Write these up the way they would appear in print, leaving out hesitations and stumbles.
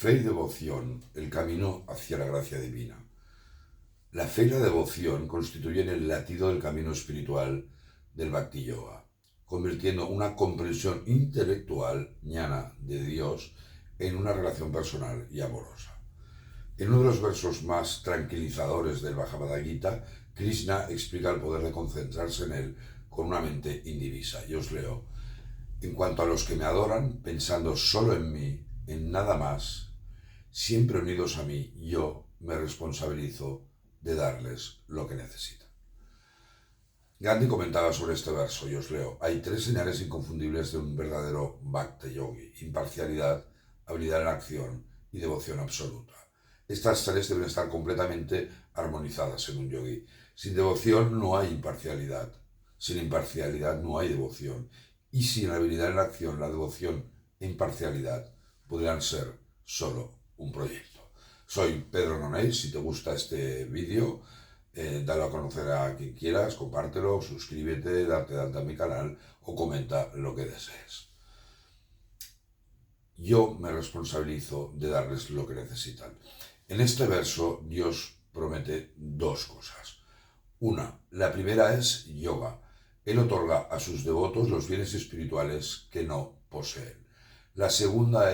Fe y devoción, el camino hacia la gracia divina. La fe y la devoción constituyen el latido del camino espiritual del Bhakti Yoga, convirtiendo una comprensión intelectual ñana de Dios en una relación personal y amorosa. En uno de los versos más tranquilizadores del Bhagavad Gita, Krishna explica el poder de concentrarse en él con una mente indivisa. Yo os leo: en cuanto a los que me adoran, pensando solo en mí, en nada más, siempre unidos a mí, yo me responsabilizo de darles lo que necesitan. Gandhi comentaba sobre este verso, y os leo: hay tres señales inconfundibles de un verdadero Bhakti Yogi: imparcialidad, habilidad en la acción y devoción absoluta. Estas tres deben estar completamente armonizadas en un yogi. Sin devoción no hay imparcialidad, sin imparcialidad no hay devoción, y sin habilidad en la acción, la devoción e imparcialidad podrían ser solo un proyecto. Soy Pedro Nonell. Si te gusta este vídeo, dalo a conocer a quien quieras, compártelo, suscríbete, darte de alta a mi canal o comenta lo que desees. Yo me responsabilizo de darles lo que necesitan. En este verso Dios promete dos cosas. Una, la primera es yoga. Él otorga a sus devotos los bienes espirituales que no poseen. La segunda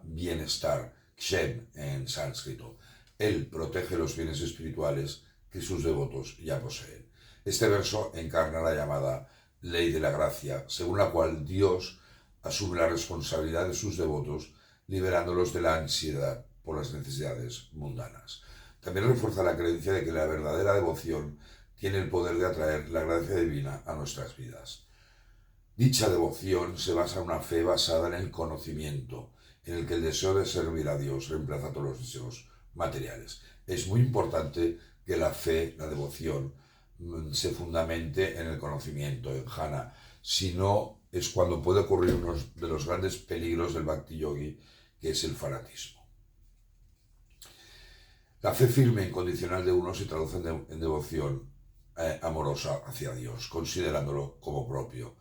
bienestar, kshem en sánscrito. Él protege los bienes espirituales que sus devotos ya poseen. Este verso encarna la llamada ley de la gracia, según la cual Dios asume la responsabilidad de sus devotos, liberándolos de la ansiedad por las necesidades mundanas. También refuerza la creencia de que la verdadera devoción tiene el poder de atraer la gracia divina a nuestras vidas. Dicha devoción se basa en una fe basada en el conocimiento, en el que el deseo de servir a Dios reemplaza todos los deseos materiales. Es muy importante que la fe, la devoción, se fundamente en el conocimiento, en jnana. Si no, es cuando puede ocurrir uno de los grandes peligros del Bhakti Yogi, que es el fanatismo. La fe firme e incondicional de uno se traduce en devoción amorosa hacia Dios, considerándolo como propio.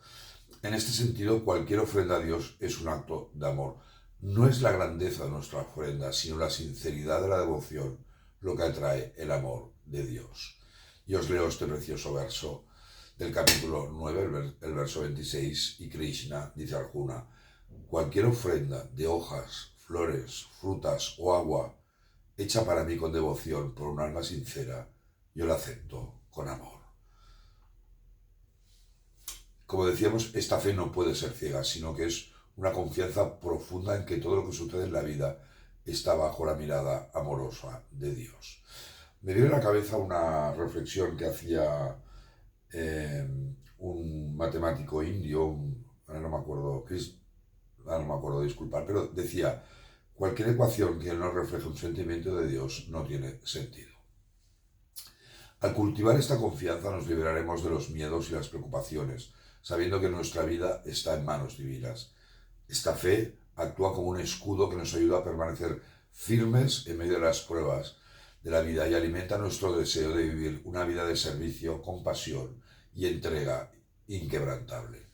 En este sentido, cualquier ofrenda a Dios es un acto de amor. No es la grandeza de nuestra ofrenda, sino la sinceridad de la devoción lo que atrae el amor de Dios. Y os leo este precioso verso del capítulo 9, el verso 26, y Krishna dice a Arjuna: cualquier ofrenda de hojas, flores, frutas o agua hecha para mí con devoción por un alma sincera, yo la acepto con amor. Como decíamos, esta fe no puede ser ciega, sino que es una confianza profunda en que todo lo que sucede en la vida está bajo la mirada amorosa de Dios. Me viene a la cabeza una reflexión que hacía un matemático indio, ahora no me acuerdo, disculpar, pero decía: cualquier ecuación que no refleje un sentimiento de Dios no tiene sentido. Al cultivar esta confianza nos liberaremos de los miedos y las preocupaciones, sabiendo que nuestra vida está en manos divinas. Esta fe actúa como un escudo que nos ayuda a permanecer firmes en medio de las pruebas de la vida y alimenta nuestro deseo de vivir una vida de servicio, compasión y entrega inquebrantable.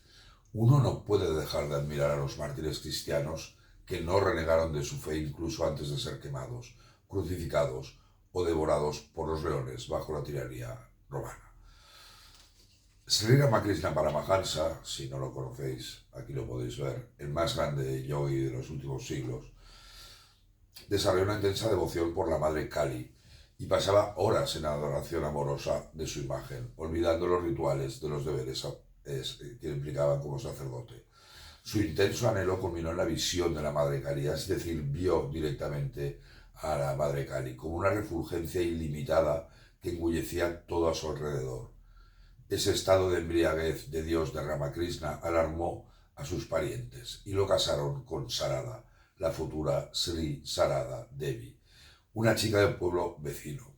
Uno no puede dejar de admirar a los mártires cristianos que no renegaron de su fe incluso antes de ser quemados, crucificados o devorados por los leones bajo la tiranía romana. Sri Ramakrishna Paramahansa, si no lo conocéis, aquí lo podéis ver, el más grande yogi de los últimos siglos, desarrolló una intensa devoción por la madre Kali y pasaba horas en adoración amorosa de su imagen, olvidando los rituales de los deberes que implicaban como sacerdote. Su intenso anhelo culminó en la visión de la madre Kali, es decir, vio directamente a la madre Kali como una refulgencia ilimitada que engullecía todo a su alrededor. Ese estado de embriaguez de Dios de Ramakrishna alarmó a sus parientes y lo casaron con Sarada, la futura Sri Sarada Devi, una chica del pueblo vecino.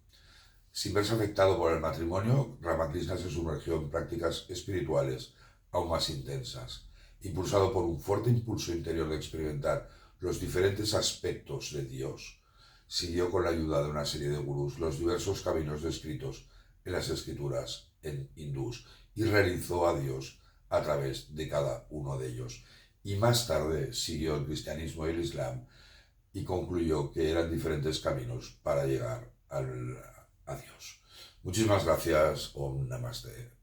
Sin verse afectado por el matrimonio, Ramakrishna se sumergió en prácticas espirituales aún más intensas. Impulsado por un fuerte impulso interior de experimentar los diferentes aspectos de Dios, siguió con la ayuda de una serie de gurús los diversos caminos descritos en las escrituras en hindús y realizó a Dios a través de cada uno de ellos. Y más tarde siguió el cristianismo y el islam y concluyó que eran diferentes caminos para llegar a Dios. Muchísimas gracias. Om Namaste.